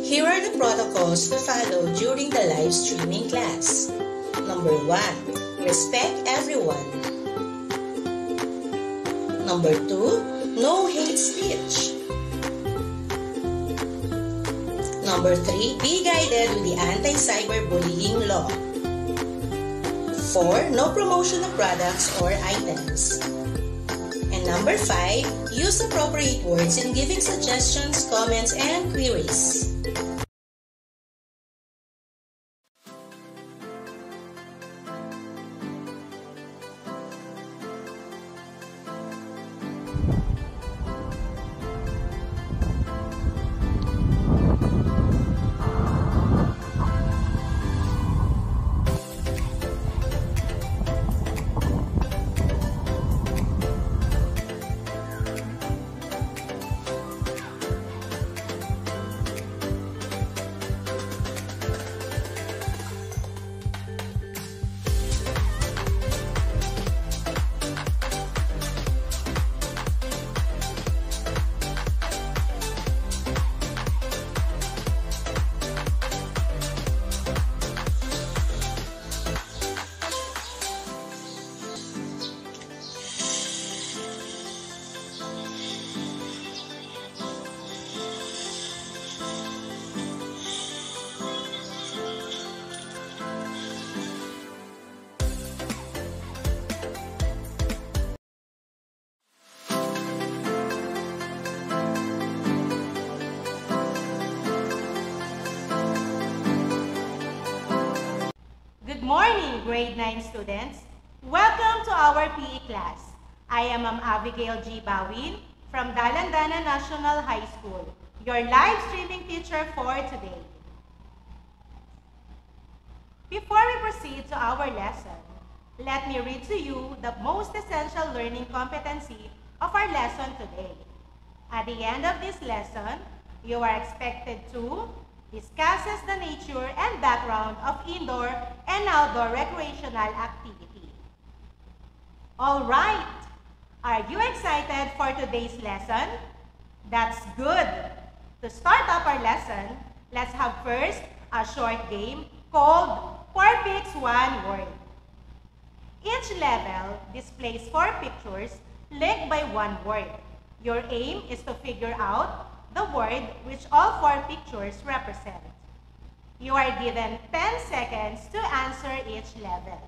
Here are the protocols to follow during the live streaming class. Number 1. Respect everyone. Number 2. No hate speech. Number 3. Be guided with the anti-cyberbullying law. 4. No promotion of products or items. And number 5. Use appropriate words in giving suggestions, comments, and queries. Good morning, grade 9 students. Welcome to our PE class. I am Ma'am Abigail G. Bawin from Dalandana National High School, your live streaming teacher for today. Before we proceed to our lesson, let me read to you the most essential learning competency of our lesson today. At the end of this lesson, you are expected to discusses the nature and background of indoor and outdoor recreational activity. All right, are you excited for today's lesson? That's good. To start up our lesson, let's have first a short game called 4 Picks 1 Word. Each level displays 4 pictures linked by 1 word. Your aim is to figure out the word which all 4 pictures represent. You are given 10 seconds to answer each level.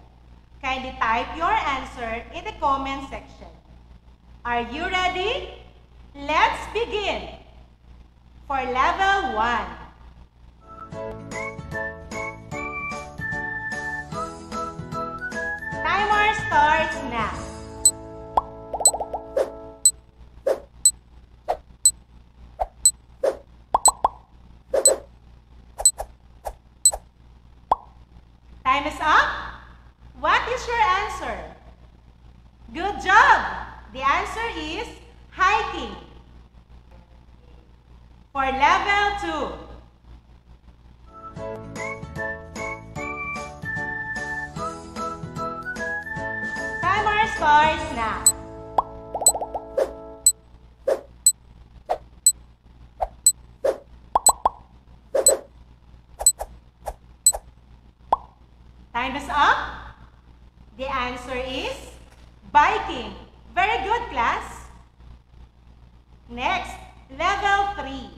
Kindly type your answer in the comment section. Are you ready? Let's begin. For level 1. Timer starts now. Time is up. What is your answer? Good job. The answer is hiking. For level 2. Timer starts now. Time is up. The answer is biking. Very good, class. Next, level 3.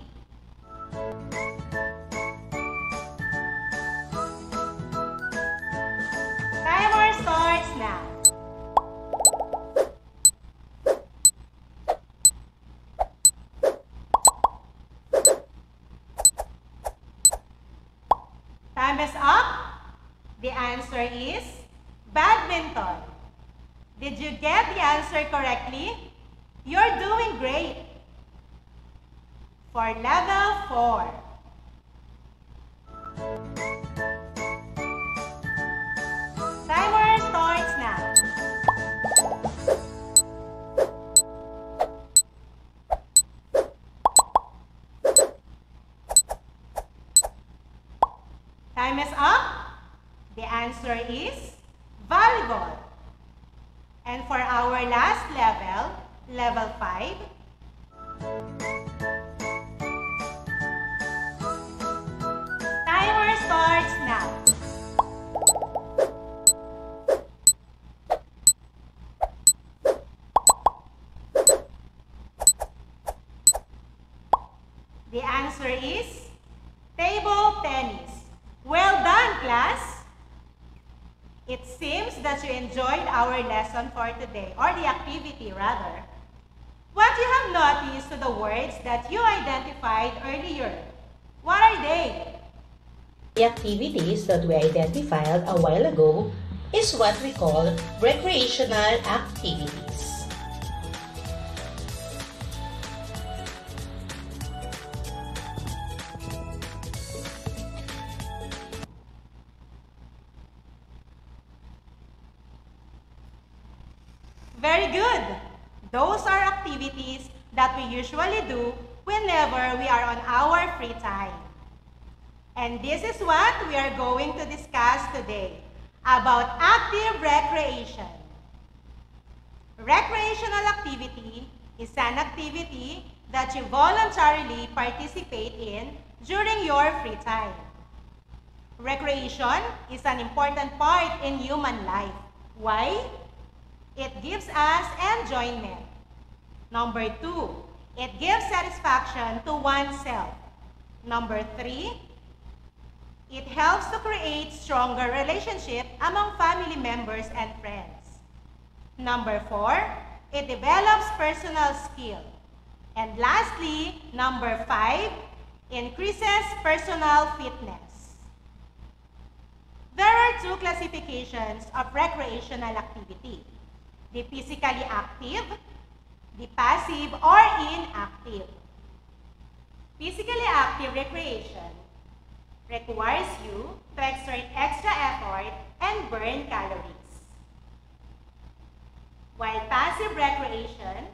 Timer starts now. Time is up. The answer is badminton. Did you get the answer correctly? You're doing great. For level 4. Timer starts now. Time is up. The answer is volleyball. And for our last level, level 5, The answer is table tennis. Well done, class! It seems that you enjoyed our lesson for today, or the activity rather. What you have noticed to the words that you identified earlier, what are they? The activities that we identified a while ago is what we call recreational activities. Very good! Those are activities that we usually do whenever we are on our free time. And this is what we are going to discuss today about active recreation. Recreational activity is an activity that you voluntarily participate in during your free time. Recreation is an important part in human life. Why? It gives us enjoyment. Number 2, it gives satisfaction to oneself. Number 3, it helps to create stronger relationship among family members and friends. Number 4, it develops personal skill. And lastly, number 5, increases personal fitness. There are 2 classifications of recreational activity: the physically active, the passive or inactive. Physically active recreation requires you to exert extra effort and burn calories. While passive recreation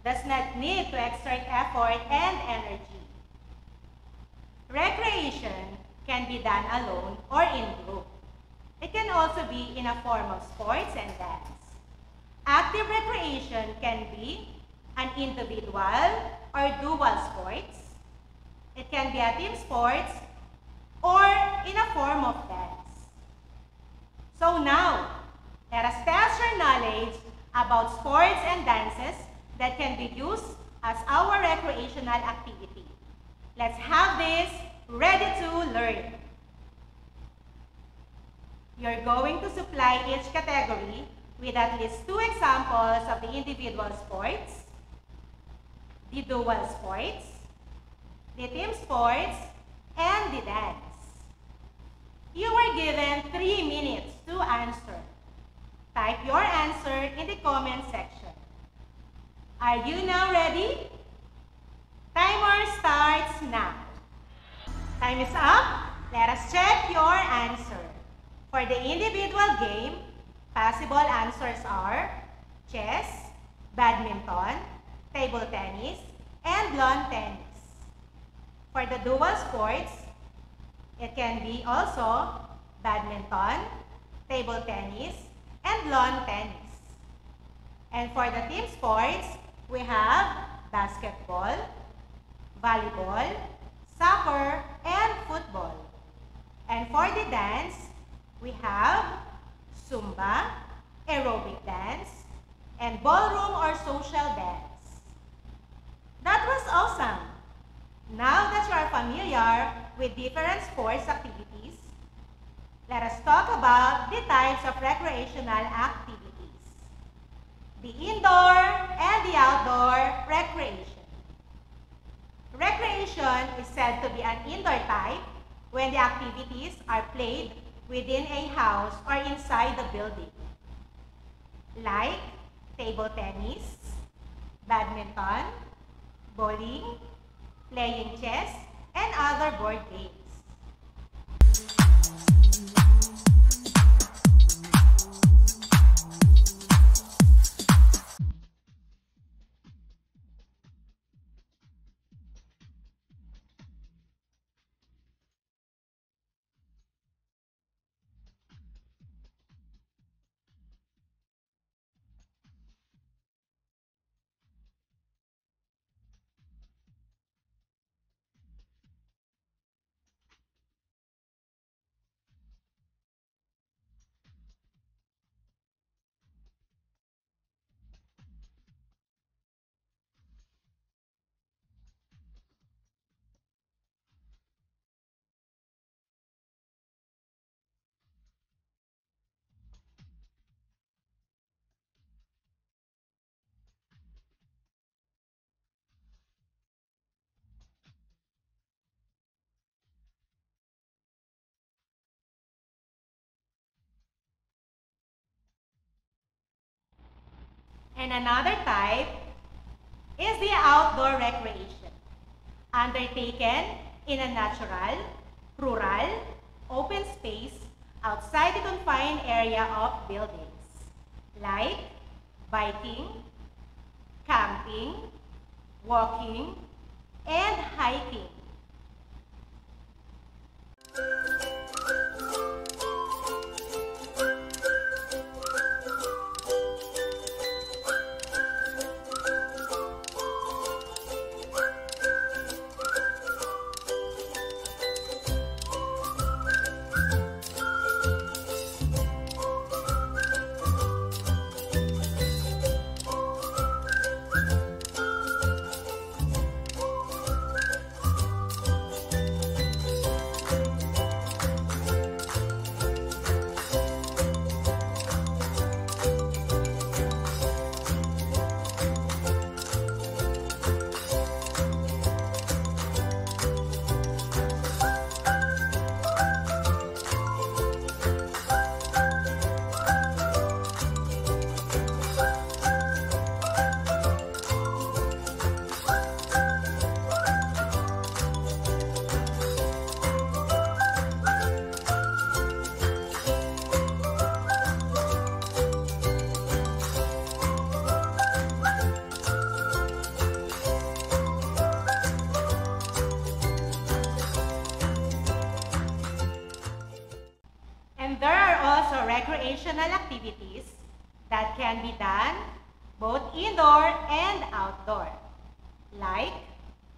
does not need to exert effort and energy. Recreation can be done alone or in group. It can also be in a form of sports and dance. Active recreation can be an individual or dual sports. It can be a team sports or in a form of dance. So now, let us test your knowledge about sports and dances that can be used as our recreational activity. Let's have this ready to learn. You're going to supply each category with at least 2 examples of the individual sports, the dual sports, the team sports, and the dance. You were given 3 minutes to answer. Type your answer in the comment section. Are you now ready? Timer starts now. Time is up. Let us check your answer. For the individual game, possible answers are chess, badminton, table tennis, and lawn tennis. For the dual sports, it can be also badminton, table tennis, and lawn tennis. And for the team sports, we have basketball, volleyball, soccer, and football. And for the dance, we have Zumba, aerobic dance, and ballroom or social dance. That was awesome! Now that you are familiar with different sports activities, let us talk about the types of recreational activities. The indoor and the outdoor recreation. Recreation is said to be an indoor type when the activities are played within a house or inside the building, like table tennis, badminton, bowling, playing chess, and other board games. And another type is the outdoor recreation, undertaken in a natural, rural, open space outside the confined area of buildings, like biking, camping, walking, and hiking. And there are also recreational activities that can be done both indoor and outdoor, like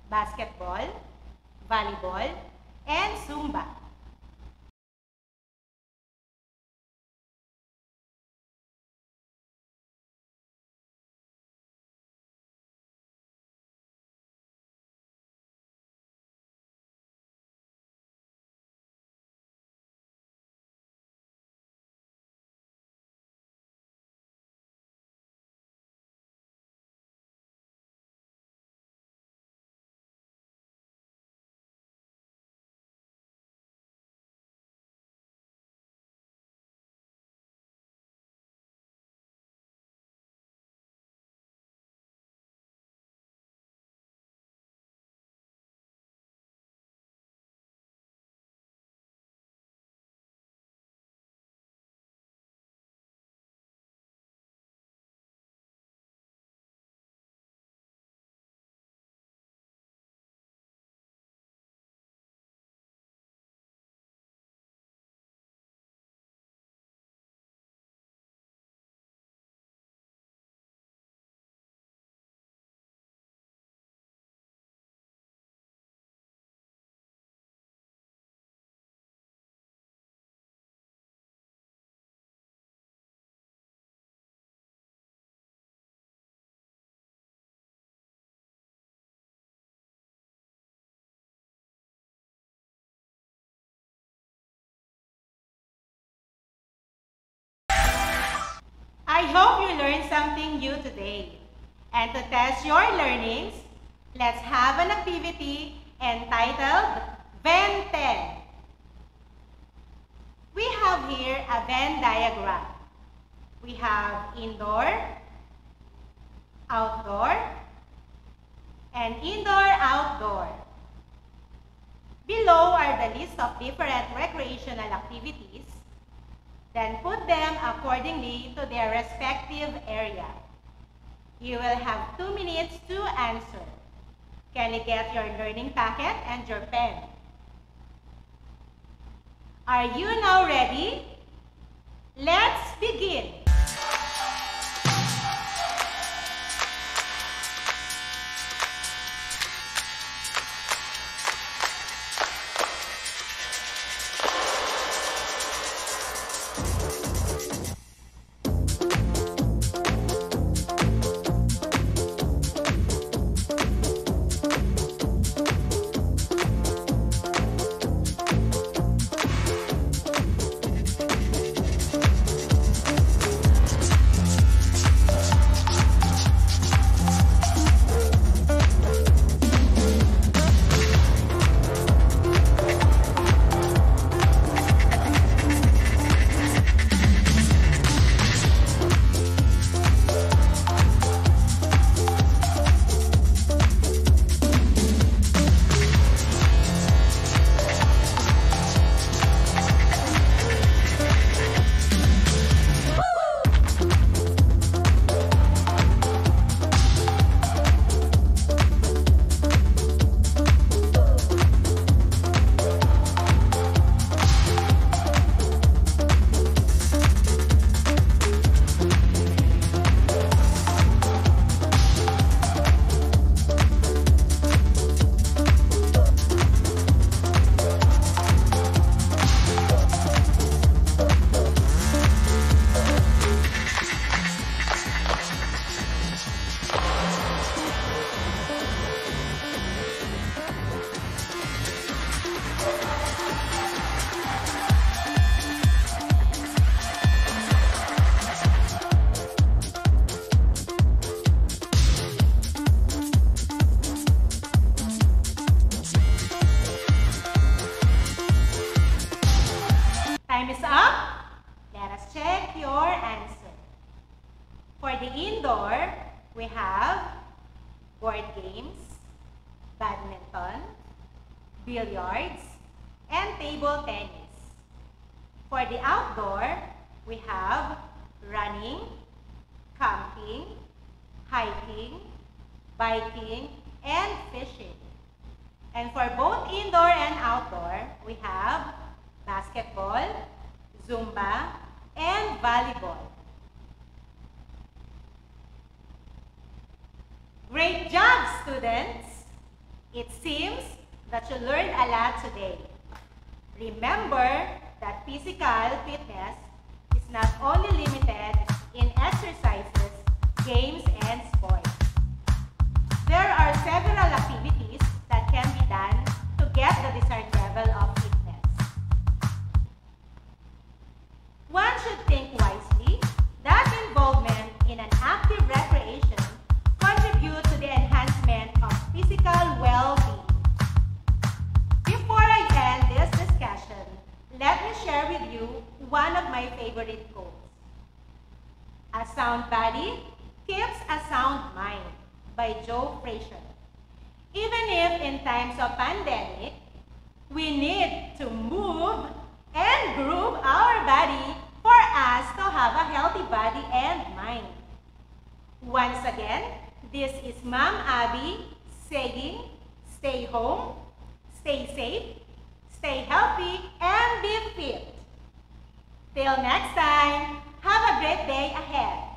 basketball, volleyball, and Zumba. I hope you learned something new today. And to test your learnings, let's have an activity entitled Venn 10. We have here a Venn diagram. We have indoor, outdoor, and indoor-outdoor. Below are the list of different recreational activities. Then put them accordingly to their respective area. You will have 2 minutes to answer. Can you get your learning packet and your pen? Are you now ready? Let's begin. board games, badminton, billiards, and table tennis. For the outdoor, we have running, camping, hiking, biking, and fishing. And for both indoor and outdoor, we have basketball, Zumba, and volleyball. Great job, students! It seems that you learned a lot today. Remember that physical fitness is not only limited in exercises, games, and sports. There are several activities that can be done to get the desired level of fitness. One should think wisely that involvement in an active recreation contributes to the enhancement of physical well-being. Before I end this discussion, let me share with you one of my favorite quotes. A sound body keeps a sound mind, by Joe Frazier. Even if in times of pandemic, we need to move and groove our body for us to have a healthy body and mind. Once again, this is Ma'am Abby saying, stay home, stay safe, stay healthy, and be fit. Till next time, have a great day ahead.